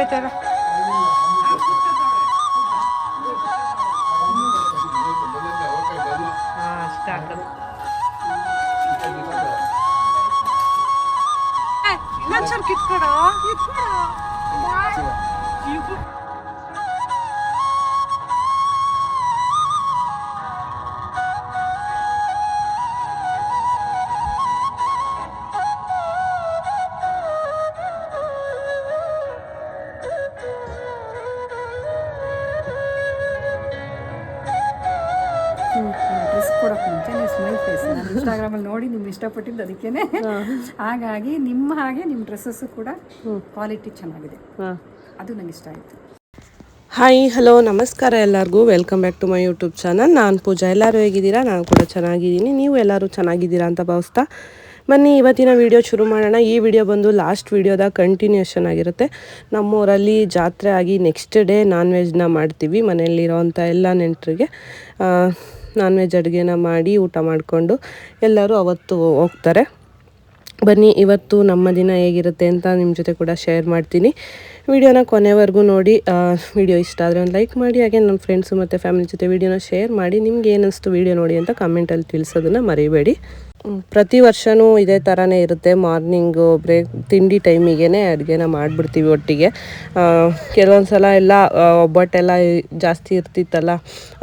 ಹೆಂಗೈತೆ ಅಷ್ಟೇ ಹಾಕೋದು. ಇನ್ನೊಂದ್ಸಲ ಕಿತ್ಕೊಡೋ ಡ್ರೆಸ್ ಕೊಡೋಕೆ ಮುಂಚೆ ನೀವು ಸ್ಮೈಲ್ ಫೇಸ್ ನಾನು ಇನ್ಸ್ಟಾಗ್ರಾಮಲ್ಲಿ ನೋಡಿ ನಿಮ್ಗೆ ಇಷ್ಟಪಟ್ಟಿದ್ದು ಅದಕ್ಕೇ. ಹಾಗಾಗಿ ನಿಮ್ಮ ಹಾಗೆ ನಿಮ್ಮ ಡ್ರೆಸ್ಸಸ್ಸು ಕೂಡ ಕ್ವಾಲಿಟಿ ಚೆನ್ನಾಗಿದೆ, ಅದು ನನಗೆ ಇಷ್ಟ ಆಯಿತು. ಹಾಯ್ ಹಲೋ ನಮಸ್ಕಾರ ಎಲ್ಲರಿಗೂ, welcome back to my YouTube channel. ನಾನು ಪೂಜಾ. ಎಲ್ಲರೂ ಹೇಗಿದ್ದೀರಾ? ನಾನು ಕೂಡ ಚೆನ್ನಾಗಿದ್ದೀನಿ. ನೀವು ಎಲ್ಲರೂ ಚೆನ್ನಾಗಿದ್ದೀರಾ ಅಂತ ಭಾವಿಸ್ತಾ ಬನ್ನಿ ಇವತ್ತಿನ ವಿಡಿಯೋ ಶುರು ಮಾಡೋಣ. ಈ ವಿಡಿಯೋ ಬಂದು ಲಾಸ್ಟ್ ವಿಡಿಯೋದ ಕಂಟಿನ್ಯೂಷನ್ ಆಗಿರುತ್ತೆ. ನಮ್ಮೂರಲ್ಲಿ ಜಾತ್ರೆ ಆಗಿ ನೆಕ್ಸ್ಟ್ ಡೇ ನಾನ್ ವೆಜ್ನ ಮಾಡ್ತೀವಿ. ಮನೆಯಲ್ಲಿರೋವಂಥ ಎಲ್ಲ ನೆಂಟರಿಗೆ ನಾನ್ ವೆಜ್ ಅಡುಗೆನ ಮಾಡಿ ಊಟ ಮಾಡಿಕೊಂಡು ಎಲ್ಲರೂ ಅವತ್ತು ಹೋಗ್ತಾರೆ. ಬನ್ನಿ ಇವತ್ತು ನಮ್ಮ ದಿನ ಹೇಗಿರುತ್ತೆ ಅಂತ ನಿಮ್ಮ ಜೊತೆ ಕೂಡ ಶೇರ್ ಮಾಡ್ತೀನಿ. ವಿಡಿಯೋನ ಕೊನೆವರೆಗೂ ನೋಡಿ. ವಿಡಿಯೋ ಇಷ್ಟ ಆದರೆ ಒಂದು ಲೈಕ್ ಮಾಡಿ, ಹಾಗೆ ನಮ್ಮ ಫ್ರೆಂಡ್ಸು ಮತ್ತು ಫ್ಯಾಮಿಲಿ ಜೊತೆ ವಿಡಿಯೋನ ಶೇರ್ ಮಾಡಿ. ನಿಮ್ಗೆ ಏನಿಸ್ತು ವಿಡಿಯೋ ನೋಡಿ ಅಂತ ಕಮೆಂಟಲ್ಲಿ ತಿಳಿಸೋದನ್ನು ಮರಿಬೇಡಿ. ಪ್ರತಿ ವರ್ಷವೂ ಇದೇ ಥರನೇ ಇರುತ್ತೆ. ಮಾರ್ನಿಂಗು ತಿಂಡಿ ಟೈಮಿಗೆ ಅಡುಗೆನ ಮಾಡಿಬಿಡ್ತೀವಿ ಒಟ್ಟಿಗೆ. ಕೆಲವೊಂದು ಸಲ ಎಲ್ಲ ಒಬ್ಬಟ್ಟೆಲ್ಲ ಜಾಸ್ತಿ ಇರ್ತಿತ್ತಲ್ಲ,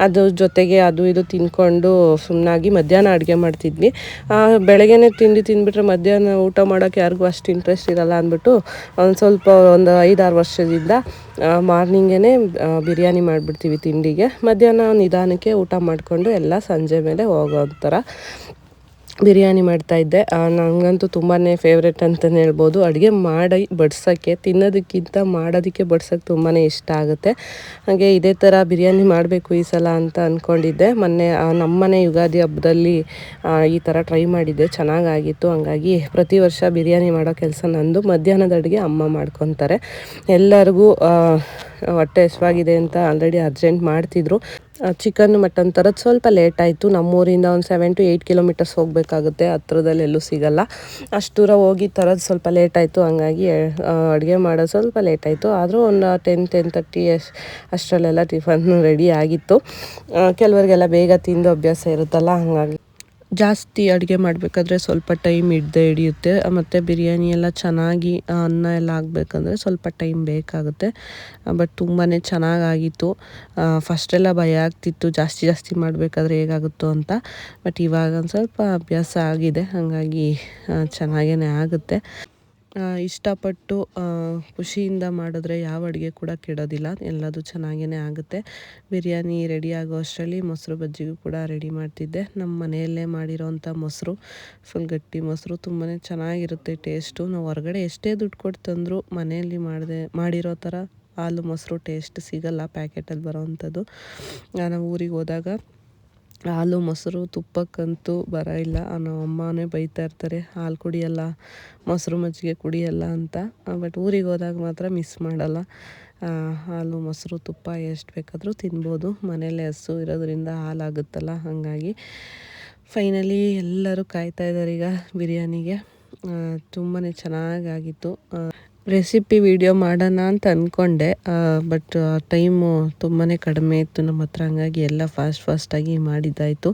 ಅದ್ರ ಜೊತೆಗೆ ಅದು ಇದು ತಿಂದ್ಕೊಂಡು ಸುಮ್ಮನಾಗಿ ಮಧ್ಯಾಹ್ನ ಅಡುಗೆ ಮಾಡ್ತಿದ್ವಿ. ಬೆಳಗ್ಗೆನೇ ತಿಂಡಿ ತಿಂದುಬಿಟ್ರೆ ಮಧ್ಯಾಹ್ನ ಊಟ ಮಾಡೋಕ್ಕೆ ಯಾರಿಗೂ ಅಷ್ಟು ಇಂಟ್ರೆಸ್ಟ್ ಇರಲ್ಲ ಅಂದ್ಬಿಟ್ಟು ಒಂದು 5-6 ವರ್ಷದಿಂದ ಮಾರ್ನಿಂಗೇ ಬಿರಿಯಾನಿ ಮಾಡಿಬಿಡ್ತೀವಿ ತಿಂಡಿಗೆ. ಮಧ್ಯಾಹ್ನ ನಿಧಾನಕ್ಕೆ ಊಟ ಮಾಡಿಕೊಂಡು ಎಲ್ಲ ಸಂಜೆ ಮೇಲೆ ಹೋಗೋ ಥರ ಬಿರಿಯಾನಿ ಮಾಡ್ತಾಯಿದ್ದೆ. ನನಗಂತೂ ತುಂಬಾ ಫೇವ್ರೆಟ್ ಅಂತಲೇ ಹೇಳ್ಬೋದು. ಅಡುಗೆ ಮಾಡಿ ಬಡ್ಸೋಕ್ಕೆ, ತಿನ್ನೋದಕ್ಕಿಂತ ಮಾಡೋದಕ್ಕೆ ಬಡ್ಸೋಕ್ಕೆ ತುಂಬಾ ಇಷ್ಟ ಆಗುತ್ತೆ. ಹಾಗೆ ಇದೇ ಥರ ಬಿರಿಯಾನಿ ಮಾಡಬೇಕು ಈ ಸಲ ಅಂತ ಅಂದ್ಕೊಂಡಿದ್ದೆ. ಮೊನ್ನೆ ನಮ್ಮನೆ ಯುಗಾದಿ ಹಬ್ಬದಲ್ಲಿ ಈ ಥರ ಟ್ರೈ ಮಾಡಿದ್ದೆ, ಚೆನ್ನಾಗಾಗಿತ್ತು. ಹಂಗಾಗಿ ಪ್ರತಿ ವರ್ಷ ಬಿರಿಯಾನಿ ಮಾಡೋ ಕೆಲಸ ನಂದು. ಮಧ್ಯಾಹ್ನದ ಅಡುಗೆ ಅಮ್ಮ ಮಾಡ್ಕೊತಾರೆ. ಎಲ್ಲರಿಗೂ ಹೊಟ್ಟೆ ಹಸಿವಾಗಿದೆ ಅಂತ ಆಲ್ರೆಡಿ ಅರ್ಜೆಂಟ್ ಮಾಡ್ತಿದ್ರು. ಚಿಕನ್ ಮಟನ್ ತರೋದು ಸ್ವಲ್ಪ ಲೇಟ್ ಆಯಿತು. ನಮ್ಮೂರಿಂದ ಒಂದು 7 to 8 ಕಿಲೋಮೀಟರ್ಸ್ ಹೋಗಬೇಕಾಗುತ್ತೆ, ಹತ್ರದಲ್ಲಿ ಎಲ್ಲೂ ಸಿಗಲ್ಲ. ಅಷ್ಟು ದೂರ ಹೋಗಿ ತರೋದು ಸ್ವಲ್ಪ ಲೇಟ್ ಆಯಿತು. ಹಂಗಾಗಿ ಅಡುಗೆ ಮಾಡೋದು ಸ್ವಲ್ಪ ಲೇಟ್ ಆಯಿತು. ಆದರೂ ಒಂದು 10-10:30 ಅಷ್ಟರಲ್ಲೆಲ್ಲ ಟಿಫನ್ ರೆಡಿ ಆಗಿತ್ತು. ಕೆಲವರಿಗೆಲ್ಲ ಬೇಗ ತಿಂದು ಅಭ್ಯಾಸ ಇರುತ್ತಲ್ಲ, ಹಾಗಾಗಿ ಜಾಸ್ತಿ ಅಡುಗೆ ಮಾಡಬೇಕಾದ್ರೆ ಸ್ವಲ್ಪ ಟೈಮ್ ಹಿಡಿಯುತ್ತೆ. ಮತ್ತು ಬಿರಿಯಾನಿ ಎಲ್ಲ ಚೆನ್ನಾಗಿ ಅನ್ನ ಎಲ್ಲ ಆಗಬೇಕಂದ್ರೆ ಸ್ವಲ್ಪ ಟೈಮ್ ಬೇಕಾಗುತ್ತೆ. ಬಟ್ ತುಂಬಾ ಚೆನ್ನಾಗಾಗಿತ್ತು. ಫಸ್ಟೆಲ್ಲ ಭಯ ಆಗ್ತಿತ್ತು ಜಾಸ್ತಿ ಮಾಡಬೇಕಾದ್ರೆ ಹೇಗಾಗುತ್ತೋ ಅಂತ. ಬಟ್ ಇವಾಗ ಒಂದು ಸ್ವಲ್ಪ ಅಭ್ಯಾಸ ಆಗಿದೆ, ಹಾಗಾಗಿ ಚೆನ್ನಾಗೇ ಆಗುತ್ತೆ. ಇಷ್ಟಪಟ್ಟು ಖುಷಿಯಿಂದ ಮಾಡಿದ್ರೆ ಯಾವ ಅಡುಗೆ ಕೂಡ ಕೆಡೋದಿಲ್ಲ, ಎಲ್ಲದು ಚೆನ್ನಾಗೇ ಆಗುತ್ತೆ. ಬಿರಿಯಾನಿ ರೆಡಿ ಆಗೋ ಅಷ್ಟರಲ್ಲಿ ಮೊಸರು ಬಜ್ಜಿಗೂ ಕೂಡ ರೆಡಿ ಮಾಡ್ತಿದ್ದೆ. ನಮ್ಮ ಮನೆಯಲ್ಲೇ ಮಾಡಿರೋವಂಥ ಮೊಸರು, ಫುಲ್ ಗಟ್ಟಿ ಮೊಸರು, ತುಂಬಾ ಚೆನ್ನಾಗಿರುತ್ತೆ ಟೇಸ್ಟು. ನಾವು ಹೊರಗಡೆ ಎಷ್ಟೇ ದುಡ್ಡು ಕೊಟ್ಟು ತಂದರೂ ಮನೆಯಲ್ಲಿ ಮಾಡಿರೋ ಥರ ಹಾಲು ಮೊಸರು ಟೇಸ್ಟ್ ಸಿಗಲ್ಲ ಪ್ಯಾಕೆಟಲ್ಲಿ ಬರೋವಂಥದ್ದು. ನಾವು ಊರಿಗೆ ಹೋದಾಗ ಹಾಲು ಮೊಸರು ತುಪ್ಪಕ್ಕಂತೂ ಇಲ್ಲ. ನಮ್ಮ ಅಮ್ಮನೇ ಬೈತಾ ಇರ್ತಾರೆ, ಹಾಲು ಕುಡಿಯಲ್ಲ, ಮೊಸರು ಮಜ್ಜಿಗೆ ಕುಡಿಯಲ್ಲ ಅಂತ. ಬಟ್ ಊರಿಗೆ ಹೋದಾಗ ಮಾತ್ರ ಮಿಸ್ ಮಾಡಲ್ಲ. ಹಾಲು ಮೊಸರು ತುಪ್ಪ ಎಷ್ಟು ಬೇಕಾದರೂ ತಿನ್ಬೋದು. ಮನೇಲೆ ಹಸು ಇರೋದ್ರಿಂದ ಹಾಲಾಗುತ್ತಲ್ಲ, ಹಾಗಾಗಿ ಫೈನಲಿ ಎಲ್ಲರೂ ಕಾಯ್ತಾ ಇದ್ದಾರೆ ಈಗ ಬಿರಿಯಾನಿಗೆ. ತುಂಬಾ ಚೆನ್ನಾಗಾಗಿತ್ತು. ರೆಸಿಪಿ ವಿಡಿಯೋ ಮಾಡೋಣ ಅಂತ ಅಂದ್ಕೊಂಡೆ, ಬಟ್ ಟೈಮು ತುಂಬಾ ಕಡಿಮೆ ಇತ್ತು ನಮ್ಮ ಹತ್ರ. ಹಂಗಾಗಿ ಎಲ್ಲ ಫಾಸ್ಟಾಗಿ ಮಾಡಿದ್ದಾಯಿತು.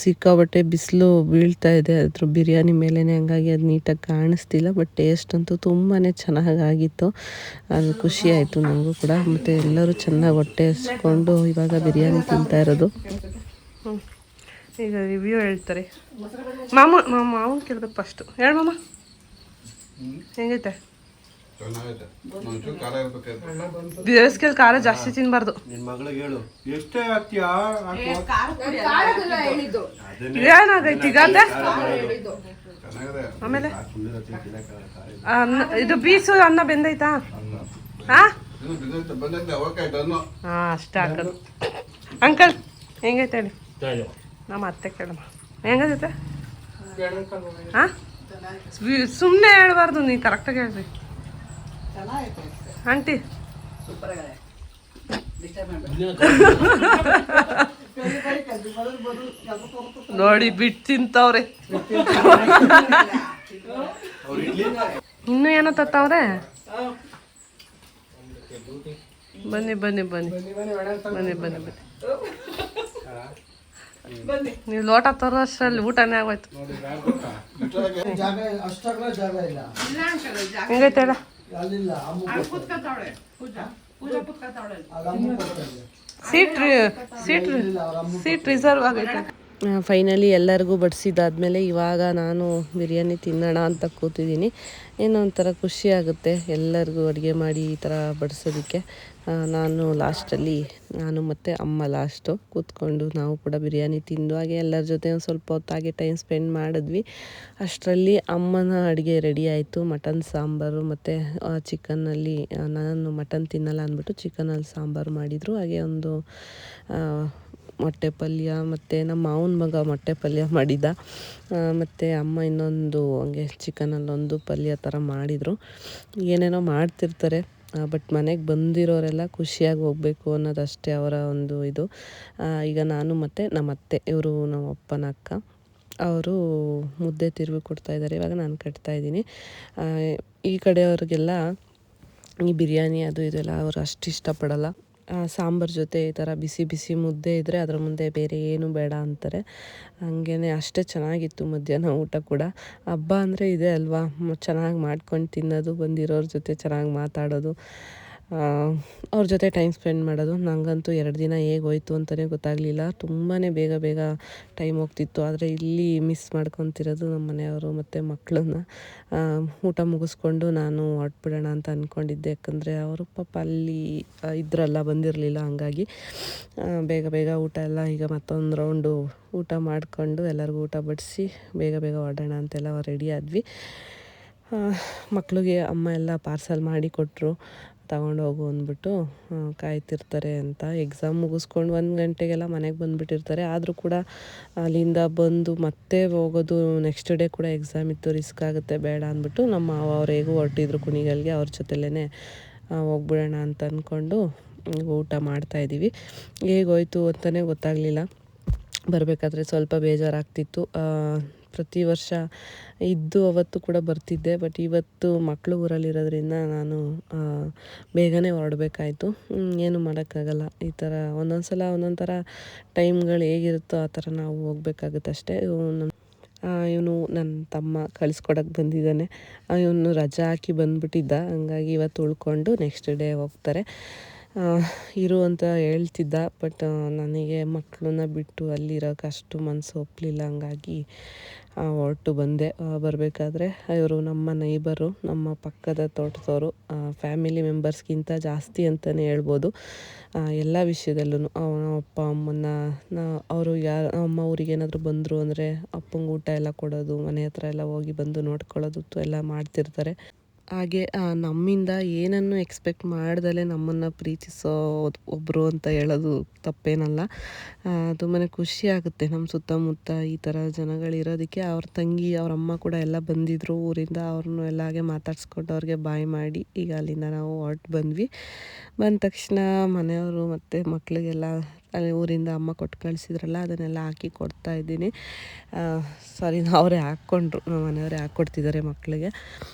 ಸಿಕ್ಕಾಬಟ್ಟೆ ಬಿಸಿಲು ಬೀಳ್ತಾ ಇದೆ ಅದ್ರ ಬಿರಿಯಾನಿ ಮೇಲೇ, ಹಂಗಾಗಿ ಅದು ನೀಟಾಗಿ ಕಾಣಿಸ್ತಿಲ್ಲ. ಬಟ್ ಟೇಸ್ಟ್ ಅಂತೂ ತುಂಬಾ ಚೆನ್ನಾಗಾಗಿತ್ತು. ಅದು ಖುಷಿ ಆಯಿತು ನನಗೂ ಕೂಡ. ಮತ್ತು ಎಲ್ಲರೂ ಚೆನ್ನಾಗಿ ಹೊಟ್ಟೆ ಹಸ್ಕೊಂಡು ಇವಾಗ ಬಿರಿಯಾನಿ ತಿಂತಾ ಇರೋದು. ಈಗ ರಿವ್ಯೂ ಹೇಳ್ತಾರೆ. ಮಾವನ್ ಕೇಳ್ಬೇಕು ಫಸ್ಟು. ಹೇಳು ಮಾಮ, ಹೆಂಗೈತೆ? ಬೇಸಿಗೆಯಲ್ಲಿ ಖಾರ ಜಾಸ್ತಿ ತಿನ್ಬಾರ್ದು. ಏನಾಗೈತಿ ಈಗ? ಆಮೇಲೆ ಇದು ಬೀಸು ಅನ್ನ ಬೆಂದೈತಾ? ಹಾ ಅಷ್ಟೇ ಹಾಕೋದು. ಅಂಕಲ್ ಹೆಂಗೈತೆ ಹೇಳಿ? ನಮ್ಮ ಅತ್ತೆ ಕೇಳಮ್ಮ, ಹೆಂಗೈತೆ? ಹಾಂ ಸುಮ್ಮನೆ ಹೇಳ್ಬಾರ್ದು, ನೀ ಕರೆಕ್ಟಾಗಿ ಹೇಳ್ರಿ ಆಂಟಿ. ನೋಡಿ ಬಿಟ್ಟು ತಿಂತವ್ರೆ. ಇನ್ನು ಏನೋ ತತ್ತವ್ರೆ. ಬನ್ನಿ ಬನ್ನಿ ಬನ್ನಿ ಬನ್ನಿ ಬನ್ನಿ ಬನ್ನಿ ನೀವು ಲೋಟ ತರೋ ಅಷ್ಟರಲ್ಲಿ ಊಟನೇ ಆಗೋಯ್ತು. ಹೆಂಗೈತೆ ಹೇಳ ಸೀಟ್ ರಿಸರ್ವ್ ಆಗೈತೆ. ಫೈನಲಿ ಎಲ್ಲರಿಗೂ ಬಡಿಸಿದಾದ್ಮೇಲೆ ಇವಾಗ ನಾನು ಬಿರಿಯಾನಿ ತಿನ್ನೋಣ ಅಂತ ಕೂತಿದ್ದೀನಿ. ಏನೋ ಒಂಥರ ಖುಷಿ ಆಗುತ್ತೆ ಎಲ್ಲರಿಗೂ ಅಡುಗೆ ಮಾಡಿ ಈ ಥರ ಬಡಿಸೋದಕ್ಕೆ. ನಾನು ಲಾಸ್ಟಲ್ಲಿ ನಾನು ಮತ್ತು ಅಮ್ಮ ಲಾಸ್ಟು ಕೂತ್ಕೊಂಡು ನಾವು ಕೂಡ ಬಿರಿಯಾನಿ ತಿಂದು ಹಾಗೆ ಎಲ್ಲರ ಜೊತೆ ಒಂದು ಸ್ವಲ್ಪ ಹೊತ್ತಾಗೆ ಟೈಮ್ ಸ್ಪೆಂಡ್ ಮಾಡಿದ್ವಿ. ಅಷ್ಟರಲ್ಲಿ ಅಮ್ಮನ ಅಡುಗೆ ರೆಡಿ ಆಯಿತು. ಮಟನ್ ಸಾಂಬಾರು ಮತ್ತು ಚಿಕನ್ನಲ್ಲಿ ನಾನು ಮಟನ್ ತಿನ್ನಲ್ಲ ಅಂದ್ಬಿಟ್ಟು ಚಿಕನಲ್ಲಿ ಸಾಂಬಾರು ಮಾಡಿದರು. ಹಾಗೆ ಒಂದು ಮೊಟ್ಟೆ ಪಲ್ಯ ಮತ್ತು ನಮ್ಮ ಮಾವನ ಮಗ ಮೊಟ್ಟೆ ಪಲ್ಯ ಮಾಡಿದ್ದ. ಮತ್ತು ಅಮ್ಮ ಇನ್ನೊಂದು ಹಂಗೆ ಚಿಕನಲ್ಲೊಂದು ಪಲ್ಯ ಥರ ಮಾಡಿದರು. ಏನೇನೋ ಮಾಡ್ತಿರ್ತಾರೆ, ಬಟ್ ಮನೆಗೆ ಬಂದಿರೋರೆಲ್ಲ ಖುಷಿಯಾಗಿ ಹೋಗಬೇಕು ಅನ್ನೋದಷ್ಟೇ ಅವರ ಒಂದು ಇದು. ಈಗ ನಾನು ಮತ್ತು ನಮ್ಮ ಅತ್ತೆ, ಇವರು ನಮ್ಮ ಅಪ್ಪನ ಅಕ್ಕ, ಅವರು ಮುದ್ದೆ ತಿರುವಿ ಕೊಡ್ತಾಯಿದ್ದಾರೆ. ಇವಾಗ ನಾನು ಕಟ್ತಾಯಿದ್ದೀನಿ. ಈ ಕಡೆಯವ್ರಿಗೆಲ್ಲ ಈ ಬಿರಿಯಾನಿ ಅದು ಇದೆಲ್ಲ ಅವರು ಅಷ್ಟು ಇಷ್ಟಪಡಲ್ಲ. ಸಾಂಬಾರು ಜೊತೆ ಈ ಥರ ಬಿಸಿ ಬಿಸಿ ಮುದ್ದೆ ಇದ್ದರೆ ಅದರ ಮುಂದೆ ಬೇರೆ ಏನು ಬೇಡ ಅಂತಾರೆ. ಹಂಗೇ ಅಷ್ಟೇ ಚೆನ್ನಾಗಿತ್ತು ಮಧ್ಯಾಹ್ನ ಊಟ ಕೂಡ. ಹಬ್ಬ ಅಂದರೆ ಇದೆ ಅಲ್ವಾ, ಚೆನ್ನಾಗಿ ಮಾಡ್ಕೊಂಡು ತಿನ್ನೋದು, ಬಂದಿರೋರ ಜೊತೆ ಚೆನ್ನಾಗಿ ಮಾತಾಡೋದು, ಅವ್ರ ಜೊತೆ ಟೈಮ್ ಸ್ಪೆಂಡ್ ಮಾಡೋದು. ನನಗಂತೂ 2 ದಿನ ಹೇಗೆ ಹೋಯ್ತು ಅಂತಲೇ ಗೊತ್ತಾಗಲಿಲ್ಲ. ತುಂಬಾ ಬೇಗ ಬೇಗ ಟೈಮ್ ಹೋಗ್ತಿತ್ತು. ಆದರೆ ಇಲ್ಲಿ ಮಿಸ್ ಮಾಡ್ಕೊತಿರೋದು ನಮ್ಮ ಮನೆಯವರು ಮತ್ತು ಮಕ್ಕಳನ್ನ. ಊಟ ಮುಗಿಸ್ಕೊಂಡು ನಾನು ಹೊರಟ್ಬಿಡೋಣ ಅಂತ ಅಂದ್ಕೊಂಡಿದ್ದೆ. ಯಾಕಂದರೆ ಅವರು ಪಾಪ ಅಲ್ಲಿ ಇದ್ರಲ್ಲ, ಬಂದಿರಲಿಲ್ಲ. ಹಂಗಾಗಿ ಬೇಗ ಬೇಗ ಊಟ ಎಲ್ಲ ಈಗ ಮತ್ತೊಂದು ರೌಂಡು ಊಟ ಮಾಡಿಕೊಂಡು ಎಲ್ಲರಿಗೂ ಊಟ ಬಡಿಸಿ ಬೇಗ ಬೇಗ ಹೊರಡೋಣ ಅಂತೆಲ್ಲ ರೆಡಿ ಆದ್ವಿ. ಮಕ್ಕಳಿಗೆ ಅಮ್ಮ ಎಲ್ಲ ಪಾರ್ಸಲ್ ಮಾಡಿ ಕೊಟ್ಟರು, ತಗೊಂಡೋಗು ಅಂದ್ಬಿಟ್ಟು ಕಾಯ್ತಿರ್ತಾರೆ ಅಂತ. ಎಕ್ಸಾಮ್ ಮುಗಿಸ್ಕೊಂಡು 1 ಗಂಟೆಗೆಲ್ಲ ಮನೆಗೆ ಬಂದುಬಿಟ್ಟಿರ್ತಾರೆ. ಆದರೂ ಕೂಡ ಅಲ್ಲಿಂದ ಬಂದು ಮತ್ತೆ ಹೋಗೋದು, ನೆಕ್ಸ್ಟ್ ಡೇ ಕೂಡ ಎಕ್ಸಾಮ್ ಇತ್ತು, ರಿಸ್ಕ್ ಆಗುತ್ತೆ ಬೇಡ ಅಂದ್ಬಿಟ್ಟು ನಮ್ಮ ಅವ್ರು ಹೇಗೂ ಹೊರಟಿದ್ರು ಕುಣಿಗಲ್ಗೆ, ಅವ್ರ ಜೊತೆಲೇ ಹೋಗ್ಬಿಡೋಣ ಅಂತ ಅಂದ್ಕೊಂಡು ಊಟ ಮಾಡ್ತಾಯಿದ್ದೀವಿ. ಹೇಗೋಯ್ತು ಅಂತಲೇ ಗೊತ್ತಾಗಲಿಲ್ಲ. ಬರಬೇಕಾದ್ರೆ ಸ್ವಲ್ಪ ಬೇಜಾರಾಗ್ತಿತ್ತು. ಪ್ರತಿ ವರ್ಷ ಇದ್ದು ಅವತ್ತು ಕೂಡ ಬರ್ತಿದ್ದೆ, ಬಟ್ ಇವತ್ತು ಮಕ್ಕಳು ಊರಲ್ಲಿರೋದ್ರಿಂದ ನಾನು ಬೇಗನೆ ಹೊರಡಬೇಕಾಯ್ತು. ಏನು ಮಾಡೋಕ್ಕಾಗಲ್ಲ. ಈ ಥರ ಒಂದೊಂದು ಸಲ ಒಂದೊಂದು ಥರ ಟೈಮ್ಗಳು ಹೇಗಿರುತ್ತೋ ಆ ಥರ ನಾವು ಹೋಗ್ಬೇಕಾಗುತ್ತೆ ಅಷ್ಟೇ. ಇವನು ನನ್ನ ತಮ್ಮ ಕಳಿಸ್ಕೊಡಕ್ಕೆ ಬಂದಿದ್ದಾನೆ. ಇವನು ರಜಾ ಹಾಕಿ ಬಂದುಬಿಟ್ಟಿದ್ದ, ಹಂಗಾಗಿ ಇವತ್ತು ಉಳ್ಕೊಂಡು ನೆಕ್ಸ್ಟ್ ಡೇ ಹೋಗ್ತಾರೆ. ಇರು ಅಂತ ಹೇಳ್ತಿದ್ದ, ಬಟ್ ನನಗೆ ಮಕ್ಕಳನ್ನ ಬಿಟ್ಟು ಅಲ್ಲಿರೋಕೆ ಅಷ್ಟು ಮನಸ್ಸು ಒಪ್ಪಲಿಲ್ಲ. ಹಂಗಾಗಿ ಹೊರಟು ಬಂದೆ. ಬರಬೇಕಾದ್ರೆ ಇವರು ನಮ್ಮ ನೈಬರು, ನಮ್ಮ ಪಕ್ಕದ ತೋಟದವರು, ಫ್ಯಾಮಿಲಿ ಮೆಂಬರ್ಸ್ಗಿಂತ ಜಾಸ್ತಿ ಅಂತಲೇ ಹೇಳ್ಬೋದು. ಎಲ್ಲ ವಿಷಯದಲ್ಲೂ ಅವನ ಅಪ್ಪ ಅಮ್ಮನ್ನ ಅವರು ಅಮ್ಮ ಊರಿಗೆ ಏನಾದರೂ ಬಂದರು ಅಂದರೆ ಅಪ್ಪಂಗೆ ಊಟ ಎಲ್ಲ ಕೊಡೋದು, ಮನೆ ಹತ್ರ ಎಲ್ಲ ಹೋಗಿ ಬಂದು ನೋಡ್ಕೊಳ್ಳೋದು ಎಲ್ಲ ಮಾಡ್ತಿರ್ತಾರೆ. ಹಾಗೆ ನಮ್ಮಿಂದ ಏನನ್ನು ಎಕ್ಸ್ಪೆಕ್ಟ್ ಮಾಡ್ದಲೇ ನಮ್ಮನ್ನು ಪ್ರೀತಿಸೋ ಒಬ್ಬರು ಅಂತ ಹೇಳೋದು ತಪ್ಪೇನಲ್ಲ. ತುಂಬಾ ಖುಷಿ ಆಗುತ್ತೆ ನಮ್ಮ ಸುತ್ತಮುತ್ತ ಈ ಥರ ಜನಗಳಿರೋದಕ್ಕೆ. ಅವ್ರ ತಂಗಿ, ಅವ್ರ ಅಮ್ಮ ಕೂಡ ಎಲ್ಲ ಬಂದಿದ್ದರು ಊರಿಂದ. ಅವ್ರನ್ನೂ ಎಲ್ಲ ಹಾಗೆ ಮಾತಾಡ್ಸ್ಕೊಂಡು ಅವ್ರಿಗೆ ಬಾಯ್ ಮಾಡಿ ಈಗ ಅಲ್ಲಿಂದ ನಾವು ಹೊರಟು ಬಂದ್ವಿ. ಬಂದ ತಕ್ಷಣ ಮನೆಯವರು ಮತ್ತು ಮಕ್ಕಳಿಗೆಲ್ಲ ಅಲ್ಲಿ ಊರಿಂದ ಅಮ್ಮ ಕೊಟ್ಟು ಕಳಿಸಿದ್ರಲ್ಲ ಅದನ್ನೆಲ್ಲ ಹಾಕಿ ಕೊಡ್ತಾಯಿದ್ದೀನಿ. ಸಾರಿ, ಅವರೇ ಹಾಕ್ಕೊಂಡ್ರು, ನಮ್ಮ ಮನೆಯವರೇ ಹಾಕ್ಕೊಡ್ತಿದ್ದಾರೆ ಮಕ್ಕಳಿಗೆ.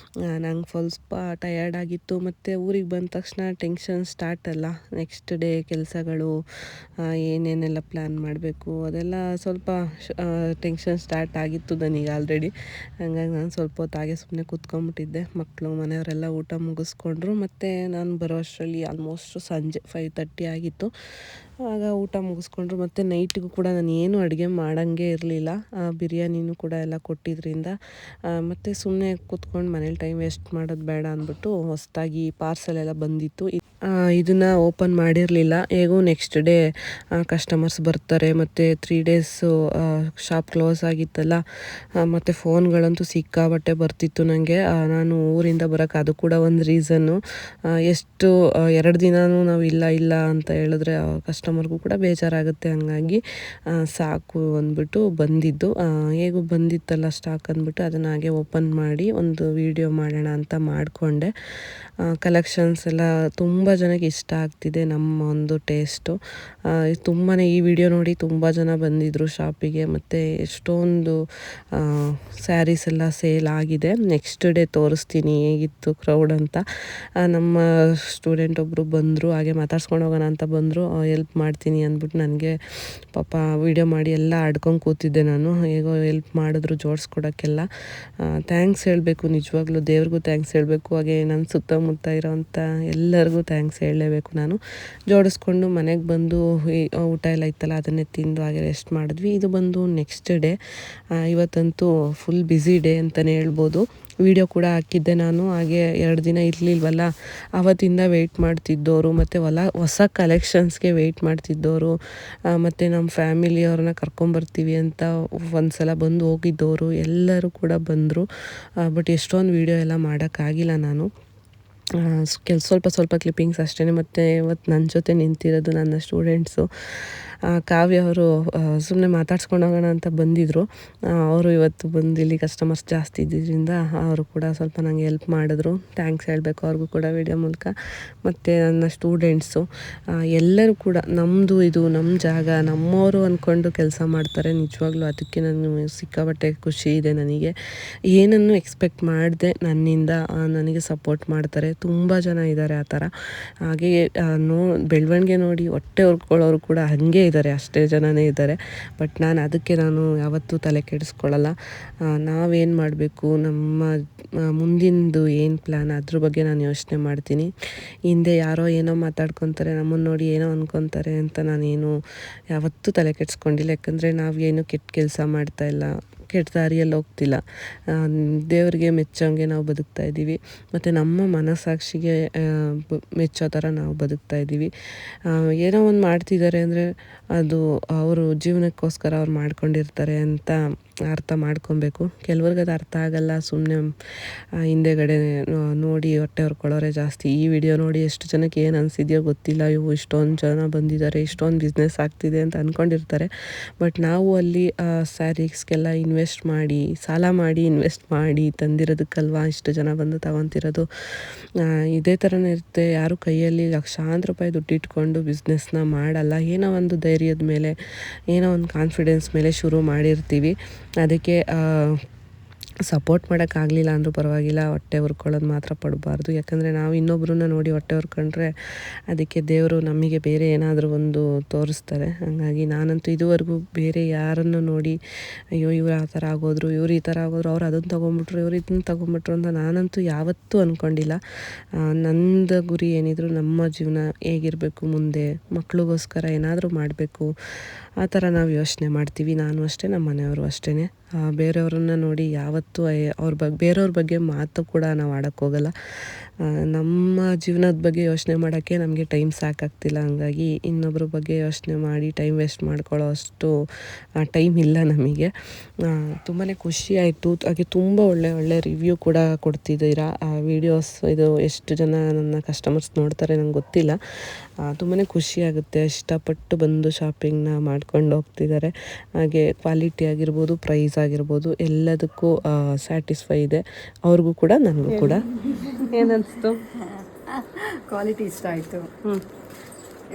ನಂಗೆ ಸ್ವಲ್ಪ ಟಯರ್ಡ್ ಆಗಿತ್ತು. ಮತ್ತು ಊರಿಗೆ ಬಂದ ತಕ್ಷಣ ಟೆನ್ಷನ್ ಸ್ಟಾರ್ಟ್ ಅಲ್ಲ. ನೆಕ್ಸ್ಟ್ ಡೇ ಕೆಲಸಗಳು, ಏನೇನೆಲ್ಲ ಪ್ಲ್ಯಾನ್ ಮಾಡಬೇಕು ಅದೆಲ್ಲ ಸ್ವಲ್ಪ ಟೆನ್ಷನ್ ಸ್ಟಾರ್ಟ್ ಆಗಿತ್ತು ನನಗೆ ಆಲ್ರೆಡಿ. ಹಂಗಾಗಿ ನಾನು ಸ್ವಲ್ಪ ಹೊತ್ತು ಹಾಗೆ ಸುಮ್ಮನೆ ಕೂತ್ಕೊಂಡ್ಬಿಟ್ಟಿದ್ದೆ. ಮಕ್ಕಳು ಮನೆಯವರೆಲ್ಲ ಊಟ ಮುಗಿಸ್ಕೊಂಡ್ರು. ಮತ್ತು ನಾನು ಬರೋ ಅಷ್ಟರಲ್ಲಿ ಆಲ್ಮೋಸ್ಟ್ ಸಂಜೆ 5:30 ಆಗಿತ್ತು. ಆಗ ಊಟ ಮುಗಿಸ್ಕೊಂಡ್ರು. ಮತ್ತು ನೈಟಿಗೂ ಕೂಡ ನಾನು ಏನು ಅಡುಗೆ ಮಾಡೋಂಗೇ ಇರಲಿಲ್ಲ. ಬಿರಿಯಾನಿನೂ ಕೂಡ ಎಲ್ಲ ಕೊಟ್ಟಿದ್ದರಿಂದ ಮತ್ತು ಸುಮ್ಮನೆ ಕೂತ್ಕೊಂಡು ಮನೇಲಿ ಟೈಮ್ ವೇಸ್ಟ್ ಮಾಡೋದು ಬೇಡ ಅಂದ್ಬಿಟ್ಟು ಹೊಸದಾಗಿ ಪಾರ್ಸಲ್ ಎಲ್ಲ ಬಂದಿತ್ತು. ಇದನ್ನು ಓಪನ್ ಮಾಡಿರಲಿಲ್ಲ. ಹೇಗೂ ನೆಕ್ಸ್ಟ್ ಡೇ ಕಸ್ಟಮರ್ಸ್ ಬರ್ತಾರೆ, ಮತ್ತು 3 ಡೇಸು ಶಾಪ್ ಕ್ಲೋಸ್ ಆಗಿತ್ತಲ್ಲ. ಮತ್ತು ಫೋನ್ಗಳಂತೂ ಸಿಕ್ಕಾಬಟ್ಟೆ ಬರ್ತಿತ್ತು ನನಗೆ. ನಾನು ಊರಿಂದ ಬರೋಕ್ಕೆ ಅದು ಕೂಡ ಒಂದು ರೀಸನ್ನು. ಎಷ್ಟು 2 ದಿನವೂ ನಾವು ಇಲ್ಲ ಅಂತ ಹೇಳಿದ್ರೆ ಕಸ್ಟಮರ್ಗೂ ಕೂಡ ಬೇಜಾರಾಗುತ್ತೆ. ಹಂಗಾಗಿ ಸಾಕು ಅಂದ್ಬಿಟ್ಟು ಬಂದಿದ್ದು, ಹೇಗೂ ಬಂದಿತ್ತಲ್ಲ ಸ್ಟಾಕ್ ಅಂದ್ಬಿಟ್ಟು ಅದನ್ನು ಹಾಗೆ ಓಪನ್ ಮಾಡಿ ಒಂದು ವಿಡಿಯೋ ಮಾಡೋಣ ಅಂತ ಮಾಡಿಕೊಂಡೆ. ಕಲೆಕ್ಷನ್ಸ್ ಎಲ್ಲ ತುಂಬ ಜನಕ್ಕೆ ಇಷ್ಟ ಆಗ್ತಿದೆ ನಮ್ಮ ಒಂದು ಟೇಸ್ಟು. ತುಂಬಾ ಈ ವಿಡಿಯೋ ನೋಡಿ ತುಂಬ ಜನ ಬಂದಿದ್ದರು ಶಾಪಿಗೆ. ಮತ್ತು ಎಷ್ಟೊಂದು ಸ್ಯಾರೀಸ್ ಎಲ್ಲ ಸೇಲ್ ಆಗಿದೆ. ನೆಕ್ಸ್ಟ್ ಡೇ ತೋರಿಸ್ತೀನಿ ಹೇಗಿತ್ತು ಕ್ರೌಡ್ ಅಂತ. ನಮ್ಮ ಸ್ಟೂಡೆಂಟ್ ಒಬ್ಬರು ಬಂದರು, ಹಾಗೆ ಮಾತಾಡ್ಸ್ಕೊಂಡು ಹೋಗೋಣ ಅಂತ ಬಂದರು. ಹೆಲ್ಪ್ ಮಾಡ್ತೀನಿ ಅಂದ್ಬಿಟ್ಟು ನನಗೆ ಪಾಪ ವಿಡಿಯೋ ಮಾಡಿ ಎಲ್ಲ ಆಡ್ಕೊಂಡು ಕೂತಿದ್ದೆ ನಾನು. ಹೇಗೋ ಹೆಲ್ಪ್ ಮಾಡಿದ್ರು ಜೋಡಿಸ್ಕೊಡೋಕ್ಕೆಲ್ಲ. ಥ್ಯಾಂಕ್ಸ್ ಹೇಳಬೇಕು, ನಿಜವಾಗ್ಲೂ ದೇವ್ರಿಗೂ ಥ್ಯಾಂಕ್ಸ್ ಹೇಳಬೇಕು. ಹಾಗೆ ನನ್ನ ಸುತ್ತಮುತ್ತ ಇರೋವಂಥ ಎಲ್ಲರಿಗೂ ಥ್ಯಾಂಕ್ಸ್ ಹೇಳಲೇಬೇಕು ನಾನು. ಜೋಡಿಸ್ಕೊಂಡು ಮನೆಗೆ ಬಂದು ಊಟ ಎಲ್ಲ ಇತ್ತಲ್ಲ ಅದನ್ನೇ ತಿಂದು ಹಾಗೆ ರೆಸ್ಟ್ ಮಾಡಿದ್ವಿ. ಇದು ಬಂದು ನೆಕ್ಸ್ಟ್ ಡೇ. ಇವತ್ತಂತೂ ಫುಲ್ ಬ್ಯುಸಿ ಡೇ ಅಂತಲೇ ಹೇಳ್ಬೋದು. ವಿಡಿಯೋ ಕೂಡ ಹಾಕಿದ್ದೆ ನಾನು. ಹಾಗೆ 2 ದಿನ ಇರಲಿಲ್ವಲ್ಲ, ಆವತ್ತಿಂದ ವೆಯ್ಟ್ ಮಾಡ್ತಿದ್ದವರು ಮತ್ತು ಹೊಸ ಕಲೆಕ್ಷನ್ಸ್ಗೆ ವೆಯ್ಟ್ ಮಾಡ್ತಿದ್ದವರು ಮತ್ತು ನಮ್ಮ ಫ್ಯಾಮಿಲಿಯವ್ರನ್ನ ಕರ್ಕೊಂಬರ್ತೀವಿ ಅಂತ ಒಂದು ಸಲ ಬಂದು ಹೋಗಿದ್ದವರು ಎಲ್ಲರೂ ಕೂಡ ಬಂದರು. ಬಟ್ ಎಷ್ಟೊಂದು ವಿಡಿಯೋ ಎಲ್ಲ ಮಾಡೋಕ್ಕಾಗಿಲ್ಲ ನಾನು. ಸ್ವಲ್ಪ ಕ್ಲಿಪ್ಪಿಂಗ್ಸ್ ಅಷ್ಟೇ. ಮತ್ತು ಇವತ್ತು ನನ್ನ ಜೊತೆ ನಿಂತಿರೋದು ನನ್ನ ಸ್ಟೂಡೆಂಟ್ಸು. ಕಾವ್ಯ ಅವರು ಸುಮ್ಮನೆ ಮಾತಾಡ್ಸ್ಕೊಂಡು ಹೋಗೋಣ ಅಂತ ಬಂದಿದ್ದರು. ಅವರು ಇವತ್ತು ಬಂದು ಇಲ್ಲಿ ಕಸ್ಟಮರ್ಸ್ ಜಾಸ್ತಿ ಇದ್ದಿದ್ದರಿಂದ ಅವರು ಕೂಡ ಸ್ವಲ್ಪ ನನಗೆ ಹೆಲ್ಪ್ ಮಾಡಿದ್ರು. ಥ್ಯಾಂಕ್ಸ್ ಹೇಳಬೇಕು ಅವ್ರಿಗೂ ಕೂಡ ವಿಡಿಯೋ ಮೂಲಕ. ಮತ್ತು ನನ್ನ ಸ್ಟೂಡೆಂಟ್ಸು ಎಲ್ಲರೂ ಕೂಡ ನಮ್ಮದು ಇದು ನಮ್ಮ ಜಾಗ ನಮ್ಮವರು ಅಂದ್ಕೊಂಡು ಕೆಲಸ ಮಾಡ್ತಾರೆ. ನಿಜವಾಗ್ಲೂ ಅದಕ್ಕೆ ನನಗೆ ಸಿಕ್ಕಾಪಟ್ಟೆ ಖುಷಿ ಇದೆ. ನನಗೆ ಏನನ್ನು ಎಕ್ಸ್ಪೆಕ್ಟ್ ಮಾಡಿದೆ ನನ್ನಿಂದ ನನಗೆ ಸಪೋರ್ಟ್ ಮಾಡ್ತಾರೆ. ತುಂಬ ಜನ ಇದ್ದಾರೆ ಆ ಥರ. ಹಾಗೆಯೇ ಬೆಳವಣಿಗೆ ನೋಡಿ ಹೊಟ್ಟೆ ಹೊರ್ಕೊಳ್ಳೋರು ಕೂಡ ಹಾಗೆ ಇದ್ದಾರೆ, ಅಷ್ಟೇ ಜನನೇ ಇದ್ದಾರೆ. ಬಟ್ ನಾನು ಯಾವತ್ತೂ ತಲೆ ಕೆಡಿಸ್ಕೊಳ್ಳಲ್ಲ. ನಾವೇನು ಮಾಡಬೇಕು, ನಮ್ಮ ಮುಂದಿಂದು ಏನು ಪ್ಲ್ಯಾನ್, ಅದ್ರ ಬಗ್ಗೆ ನಾನು ಯೋಚನೆ ಮಾಡ್ತೀನಿ. ಹಿಂದೆ ಯಾರೋ ಏನೋ ಮಾತಾಡ್ಕೊತಾರೆ, ನಮ್ಮನ್ನು ನೋಡಿ ಏನೋ ಅಂದ್ಕೊತಾರೆ ಅಂತ ನಾನೇನು ಯಾವತ್ತೂ ತಲೆ ಕೆಡಿಸ್ಕೊಂಡಿಲ್ಲ. ಯಾಕಂದರೆ ನಾವು ಏನು ಕೆಟ್ಟ ಕೆಲಸ ಮಾಡ್ತಾಯಿಲ್ಲ, ಕೆಟ್ಟ ದಾರಿಯಲ್ಲಿ ಹೋಗ್ತಿಲ್ಲ. ದೇವ್ರಿಗೆ ಮೆಚ್ಚೋಂಗೆ ನಾವು ಬದುಕ್ತಾ ಇದ್ದೀವಿ. ಮತ್ತು ನಮ್ಮ ಮನಸ್ಸಾಕ್ಷಿಗೆ ಮೆಚ್ಚೋ ಥರ ನಾವು ಬದುಕ್ತಾ ಇದ್ದೀವಿ. ಏನೋ ಒಂದು ಮಾಡ್ತಿದ್ದಾರೆ ಅಂದರೆ ಅದು ಅವರು ಜೀವನಕ್ಕೋಸ್ಕರ ಅವ್ರು ಮಾಡ್ಕೊಂಡಿರ್ತಾರೆ ಅಂತ ಅರ್ಥ ಮಾಡ್ಕೊಬೇಕು. ಕೆಲವ್ರಿಗೆ ಅದು ಅರ್ಥ ಆಗಲ್ಲ, ಸುಮ್ಮನೆ ಹಿಂದೆಗಡೆ ನೋಡಿ ಹೊಟ್ಟೆ ಹೊರ್ಕೊಳ್ಳೋರೆ ಜಾಸ್ತಿ. ಈ ವಿಡಿಯೋ ನೋಡಿ ಎಷ್ಟು ಜನಕ್ಕೆ ಏನು ಅನಿಸಿದೆಯೋ ಗೊತ್ತಿಲ್ಲ. ಇಷ್ಟೊಂದು ಜನ ಬಂದಿದ್ದಾರೆ, ಇಷ್ಟೊಂದು ಬಿಸ್ನೆಸ್ ಆಗ್ತಿದೆ ಅಂತ ಅಂದ್ಕೊಂಡಿರ್ತಾರೆ. ಬಟ್ ನಾವು ಅಲ್ಲಿ ಸ್ಯಾರೀಸ್ಗೆಲ್ಲ ಇನ್ವೆಸ್ಟ್ ಮಾಡಿ, ಸಾಲ ಮಾಡಿ ಇನ್ವೆಸ್ಟ್ ಮಾಡಿ ತಂದಿರೋದಕ್ಕಲ್ವ ಇಷ್ಟು ಜನ ಬಂದು ತಗೊತಿರೋದು. ಇದೇ ಥರನೇ ಇರುತ್ತೆ. ಯಾರು ಕೈಯಲ್ಲಿ ಲಕ್ಷಾಂತರ ರೂಪಾಯಿ ದುಡ್ಡಿಟ್ಕೊಂಡು ಬಿಸ್ನೆಸ್ನ ಮಾಡಲ್ಲ. ಏನೋ ಒಂದು ಧೈರ್ಯದ ಮೇಲೆ, ಏನೋ ಒಂದು ಕಾನ್ಫಿಡೆನ್ಸ್ ಮೇಲೆ ಶುರು ಮಾಡಿರ್ತೀವಿ. ಅದಕ್ಕೆ ಸಪೋರ್ಟ್ ಮಾಡೋಕ್ಕಾಗಲಿಲ್ಲ ಅಂದರೂ ಪರವಾಗಿಲ್ಲ, ಹೊಟ್ಟೆ ಹುರ್ಕೊಳ್ಳೋದು ಮಾತ್ರ ಪಡಬಾರ್ದು. ಯಾಕಂದರೆ ನಾವು ಇನ್ನೊಬ್ಬರನ್ನ ನೋಡಿ ಹೊಟ್ಟೆ ಹುರ್ಕೊಂಡ್ರೆ ಅದಕ್ಕೆ ದೇವರು ನಮಗೆ ಬೇರೆ ಏನಾದರೂ ಒಂದು ತೋರಿಸ್ತಾರೆ. ಹಾಗಾಗಿ ನಾನಂತೂ ಇದುವರೆಗೂ ಬೇರೆ ಯಾರನ್ನು ನೋಡಿ ಅಯ್ಯೋ ಇವ್ರು ಆ ಥರ ಆಗೋದ್ರು, ಇವ್ರು ಈ ಥರ ಆಗೋದ್ರು, ಅವ್ರು ಅದನ್ನು ತೊಗೊಂಬಿಟ್ರು, ಇವ್ರು ಇದನ್ನು ತೊಗೊಂಬಿಟ್ರು ಅಂತ ನಾನಂತೂ ಯಾವತ್ತೂ ಅಂದ್ಕೊಂಡಿಲ್ಲ. ನಂದು ಗುರಿ ಏನಿದ್ರು ನಮ್ಮ ಜೀವನ ಹೇಗಿರಬೇಕು, ಮುಂದೆ ಮಕ್ಳಿಗೋಸ್ಕರ ಏನಾದರೂ ಮಾಡಬೇಕು, ಆ ಥರ ನಾವು ಯೋಚನೆ ಮಾಡ್ತೀವಿ. ನಾನು ಅಷ್ಟೇ, ನಮ್ಮ ಮನೆಯವರು ಅಷ್ಟೇ. ಬೇರೆಯವ್ರನ್ನ ನೋಡಿ ಯಾವತ್ತೂ ಬೇರೆಯವ್ರ ಬಗ್ಗೆ ಮಾತು ಕೂಡ ನಾವು ಆಡೋಕ್ಕೋಗಲ್ಲ. ನಮ್ಮ ಜೀವನದ ಬಗ್ಗೆ ಯೋಚನೆ ಮಾಡೋಕ್ಕೆ ನಮಗೆ ಟೈಮ್ ಸಾಕಾಗ್ತಿಲ್ಲ. ಹಂಗಾಗಿ ಇನ್ನೊಬ್ಬರ ಬಗ್ಗೆ ಯೋಚನೆ ಮಾಡಿ ಟೈಮ್ ವೇಸ್ಟ್ ಮಾಡ್ಕೊಳ್ಳೋ ಅಷ್ಟು ಟೈಮ್ ಇಲ್ಲ ನಮಗೆ. ತುಂಬಾ ಖುಷಿ ಆಯಿತು. ಹಾಗೆ ತುಂಬ ಒಳ್ಳೆ ರಿವ್ಯೂ ಕೂಡ ಕೊಡ್ತಿದ್ದೀರಾ ವೀಡಿಯೋಸ್. ಇದು ಎಷ್ಟು ಜನ ನನ್ನ ಕಸ್ಟಮರ್ಸ್ ನೋಡ್ತಾರೆ ನಂಗೆ ಗೊತ್ತಿಲ್ಲ. ತುಂಬಾ ಖುಷಿ ಆಗುತ್ತೆ. ಇಷ್ಟಪಟ್ಟು ಬಂದು ಶಾಪಿಂಗ್ನ ಮಾಡ್ಕೊಂಡು ಹೋಗ್ತಿದ್ದಾರೆ. ಹಾಗೆ ಕ್ವಾಲಿಟಿ ಆಗಿರ್ಬೋದು, ಪ್ರೈಸ್ ಆಗಿರ್ಬೋದು, ಎಲ್ಲದಕ್ಕೂ ಸ್ಯಾಟಿಸ್ಫೈ ಇದೆ. ಅವ್ರಿಗೂ ಕೂಡ ನನಗೂ ಕೂಡ. ಏನನ್ನಿಸ್ತು? ಕ್ವಾಲಿಟಿ ಇಷ್ಟ ಆಯಿತು.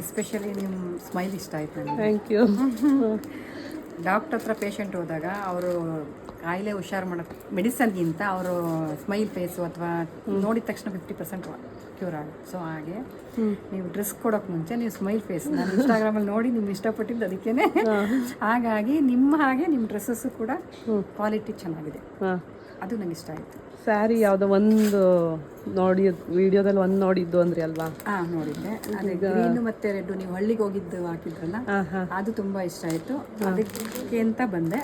ಎಸ್ಪೆಷಲಿ ನಿಮ್ಮ ಸ್ಮೈಲ್ ಇಷ್ಟ ಆಯಿತು ನನಗೆ. Thank you. ಡಾಕ್ಟರ್ ಹತ್ರ ಪೇಷಂಟ್ ಹೋದಾಗ ಅವರು ಕಾಯಿಲೆ ಹುಷಾರು ಮಾಡೋಕ್ಕೆ ಮೆಡಿಸನ್ಗಿಂತ ಅವರು ಸ್ಮೈಲ್ ಫೇಸು ಅಥವಾ ನೋಡಿದ ತಕ್ಷಣ 50% ಕ್ಯೂರ್ ಆಗುತ್ತೆ. ಸೊ ಹಾಗೆ ನೀವು ಡ್ರೆಸ್ ಕೊಡೋಕೆ ಮುಂಚೆ ನೀವು ಸ್ಮೈಲ್ ಫೇಸ್ ನಾನು ಇನ್ಸ್ಟಾಗ್ರಾಮಲ್ಲಿ ನೋಡಿ ನಿಮ್ಗೆ ಇಷ್ಟಪಟ್ಟಿದ್ದು ಅದಕ್ಕೇ. ಹಾಗಾಗಿ ನಿಮ್ಮ ಹಾಗೆ ನಿಮ್ಮ ಡ್ರೆಸ್ಸಸ್ಸು ಕೂಡ ಕ್ವಾಲಿಟಿ ಚೆನ್ನಾಗಿದೆ. ಅದು ನನಗೆ ಇಷ್ಟ ಆಯಿತು. ಸ್ಯಾರಿ ಯಾವುದೋ ಒಂದು ನೋಡಿ ವಿಡಿಯೋದಲ್ಲಿ ಒಂದು ನೋಡಿದ್ದು ಅಂದ್ರಿ ಅಲ್ವಾ? ನೋಡಿದ್ದೆ. ಅದೇ ಗ್ರೀನ್ ಮತ್ತೆ ರೆಡ್ ನೀವು ಹಳ್ಳಿಗೆ ಹೋಗಿದ್ದು ಹಾಕಿದ್ರಲ್ಲ, ಅದು ತುಂಬಾ ಇಷ್ಟ ಆಯ್ತು. ಅದಕ್ಕೆ ಅಂತ ಬಂದೆ.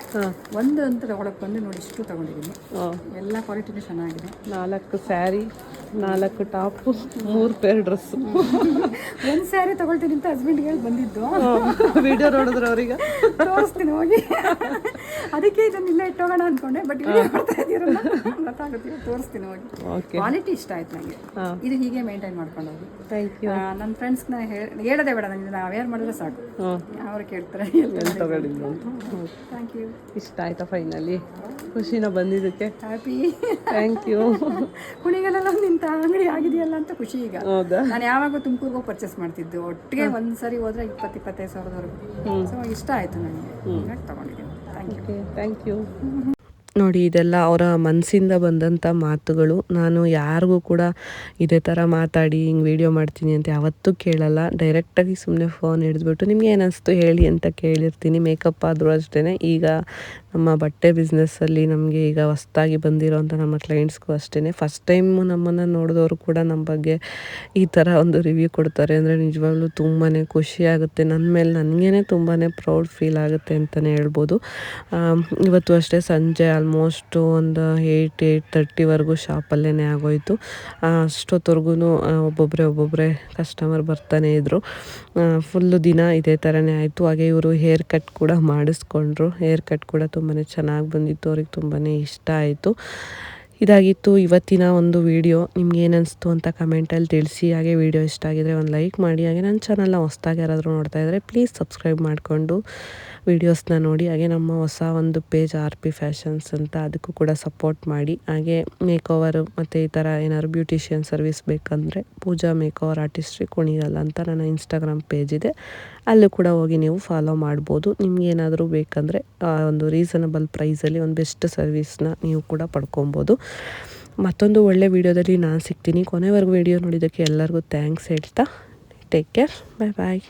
ಒಂದು ಅಂತ ತಗೊಳಕ್ ಬಂದು ನೋಡಿ ಇಷ್ಟು ತಗೊಂಡಿದ್ದೀನಿ. ಎಲ್ಲ ಕ್ವಾಲಿಟಿನೂ ಚೆನ್ನಾಗಿದೆ. 4 ಸ್ಯಾರಿ, 4 ಟಾಪು, 3 ಪೇರ್ ಡ್ರೆಸ್. ಒಂದು ಸ್ಯಾರಿ ತಗೊಳ್ತೀನಿ ಅಂತ ಹಸ್ಬೆಂಡ್ಗೆ ಬಂದಿದ್ದು. ವಿಡಿಯೋ ನೋಡಿದ್ರು ಅವ್ರಿಗೆ ತೋರಿಸ್ತೀನಿ ಹೋಗಿ. ಅದಕ್ಕೆ ಇದನ್ನೆಲ್ಲ ಇಟ್ಟೋಗೋಣ ಅಂದ್ಕೊಂಡೆ, ಬಟ್ ವಿಡಿಯೋ ಮಾಡ್ತಾ ಇದ್ದೀರಲ್ಲ ಗೊತ್ತಾಗುತ್ತೆ, ತೋರಿಸ್ತೀನಿ ಹೋಗಿ. ಓಕೆ, ಕ್ವಾಲಿಟಿ ಇಷ್ಟ ಆಯ್ತು ನನಗೆ. ಇದು ಹೀಗೆ ಮೇಂಟೈನ್ ಮಾಡ್ಕೊಂಡು ಹೋಗಿ. Thank you. ನನ್ನ ಫ್ರೆಂಡ್ಸ್ನ ಹೇಳೋದೇ ಬೇಡ, ನನಗೆ ನಾವು ಅವೇರ್ ಮಾಡಿದ್ರೆ ಸಾಕು, ಅವ್ರು ಕೇಳ್ತಾರೆ ತಗೊಂಡಿದ್ದು ಅಂತ. Thank you. ಇಷ್ಟ ಆಯ್ತಾ ಫೈನಲಿ? ಖುಷಿನ ಬಂದಿದ್ದಕ್ಕೆ? ಹ್ಯಾಪಿ. Thank you. ಕುಣಿಗಲೆಲ್ಲ ನಿಂತ ಅಂಗಡಿ ಆಗಿದೆಯಲ್ಲ ಅಂತ ಖುಷಿ ಈಗ. ಹೌದಾ? ನಾನು ಯಾವಾಗ ತುಮಕೂರ್ಗೂ ಪರ್ಚೇಸ್ ಮಾಡ್ತಿದ್ದು, ಒಟ್ಟಿಗೆ ಒಂದ್ಸರಿ ಹೋದ್ರೆ 20-25 ಸಾವಿರದವರೆಗೂ. ಸೊ ಇಷ್ಟ ಆಯ್ತು ನನಗೆ, ಹೀಗಾಗಿ ತಗೊಂಡಿದ್ದೀನಿ. Thank you. Thank you. ನೋಡಿ, ಇದೆಲ್ಲ ಅವರ ಮನಸ್ಸಿಂದ ಬಂದಂಥ ಮಾತುಗಳು. ನಾನು ಯಾರಿಗೂ ಕೂಡ ಇದೇ ಥರ ಮಾತಾಡಿ ಹಿಂಗೆ ವೀಡಿಯೋ ಮಾಡ್ತೀನಿ ಅಂತ ಯಾವತ್ತೂ ಕೇಳಲ್ಲ. ಡೈರೆಕ್ಟಾಗಿ ಸುಮ್ಮನೆ ಫೋನ್ ಹಿಡಿದ್ಬಿಟ್ಟು ನಿಮ್ಗೆ ಏನಿಸ್ತು ಹೇಳಿ ಅಂತ ಕೇಳಿರ್ತೀನಿ. ಮೇಕಪ್ ಆದರೂ ಅಷ್ಟೇ. ಈಗ ನಮ್ಮ ಬಟ್ಟೆ ಬಿಸ್ನೆಸ್ಸಲ್ಲಿ ನಮಗೆ ಈಗ ಹೊಸ್ದಾಗಿ ಬಂದಿರೋಂಥ ನಮ್ಮ ಕ್ಲೈಂಟ್ಸ್ಗೂ ಅಷ್ಟೇ, ಫಸ್ಟ್ ಟೈಮು ನಮ್ಮನ್ನು ನೋಡಿದವರು ಕೂಡ ನಮ್ಮ ಬಗ್ಗೆ ಈ ಥರ ಒಂದು ರಿವ್ಯೂ ಕೊಡ್ತಾರೆ ಅಂದರೆ ನಿಜವಾಗ್ಲೂ ತುಂಬಾ ಖುಷಿ ಆಗುತ್ತೆ. ನನ್ನ ಮೇಲೆ ನನಗೇ ತುಂಬಾ ಪ್ರೌಡ್ ಫೀಲ್ ಆಗುತ್ತೆ ಅಂತಲೇ ಹೇಳ್ಬೋದು. ಇವತ್ತು ಅಷ್ಟೇ ಸಂಜೆ ಆಲ್ಮೋಸ್ಟು ಒಂದು 8-8:30ವರೆಗೂ ಶಾಪಲ್ಲೇ ಆಗೋಯಿತು. ಅಷ್ಟೊತ್ತವರೆಗೂ ಒಬ್ಬೊಬ್ಬರೇ ಕಸ್ಟಮರ್ ಬರ್ತಾನೆ ಇದ್ದರು. ಫುಲ್ಲು ದಿನ ಇದೇ ಥರನೇ ಆಯಿತು. ಹಾಗೆ ಇವರು ಹೇರ್ ಕಟ್ ಕೂಡ ಮಾಡಿಸ್ಕೊಂಡ್ರು. ಹೇರ್ ಕಟ್ ಕೂಡ ತುಂಬಾ ಚೆನ್ನಾಗಿ ಬಂದಿತ್ತು, ಅವ್ರಿಗೆ ತುಂಬಾ ಇಷ್ಟ ಆಯಿತು. ಇದಾಗಿತ್ತು ಇವತ್ತಿನ ಒಂದು ವಿಡಿಯೋ. ನಿಮ್ಗೆ ಏನು ಅನಿಸ್ತು ಅಂತ ಕಮೆಂಟಲ್ಲಿ ತಿಳಿಸಿ. ಹಾಗೆ ವಿಡಿಯೋ ಇಷ್ಟ ಆಗಿದರೆ ಒಂದು ಲೈಕ್ ಮಾಡಿ. ಹಾಗೆ ನನ್ನ ಚಾನಲ್ನ ಹೊಸ್ದಾಗಿ ಯಾರಾದರೂ ನೋಡ್ತಾ ಇದ್ದರೆ ಪ್ಲೀಸ್ ಸಬ್ಸ್ಕ್ರೈಬ್ ಮಾಡಿಕೊಂಡು ವೀಡಿಯೋಸ್ನ ನೋಡಿ. ಹಾಗೆ ನಮ್ಮ ಹೊಸ ಒಂದು ಪೇಜ್ RP ಫ್ಯಾಷನ್ಸ್ ಅಂತ, ಅದಕ್ಕೂ ಕೂಡ ಸಪೋರ್ಟ್ ಮಾಡಿ. ಹಾಗೆ ಮೇಕೋವರು ಮತ್ತು ಈ ಥರ ಏನಾದ್ರು ಬ್ಯೂಟಿಷಿಯನ್ ಸರ್ವಿಸ್ ಬೇಕಂದರೆ ಪೂಜಾ ಮೇಕೋವರ್ ಆರ್ಟಿಸ್ಟ್ರಿ ಕುಣಿಗಲ್ ಅಂತ ನನ್ನ ಇನ್ಸ್ಟಾಗ್ರಾಮ್ ಪೇಜ್ ಇದೆ, ಅಲ್ಲೂ ಕೂಡ ಹೋಗಿ ನೀವು ಫಾಲೋ ಮಾಡ್ಬೋದು. ನಿಮ್ಗೇನಾದರೂ ಬೇಕಂದರೆ ಒಂದು ರೀಸನಬಲ್ ಪ್ರೈಸಲ್ಲಿ ಒಂದು ಬೆಸ್ಟ್ ಸರ್ವಿಸ್ನ ನೀವು ಕೂಡ ಪಡ್ಕೊಬೋದು. ಮತ್ತೊಂದು ಒಳ್ಳೆ ವೀಡಿಯೋದಲ್ಲಿ ನಾನು ಸಿಗ್ತೀನಿ. ಕೊನೆವರೆಗೂ ವೀಡಿಯೋ ನೋಡಿದ್ದಕ್ಕೆ ಎಲ್ಲರಿಗೂ ಥ್ಯಾಂಕ್ಸ್ ಹೇಳ್ತಾ ಟೇಕ್ ಕೇರ್, ಬಾಯ್ ಬಾಯ್.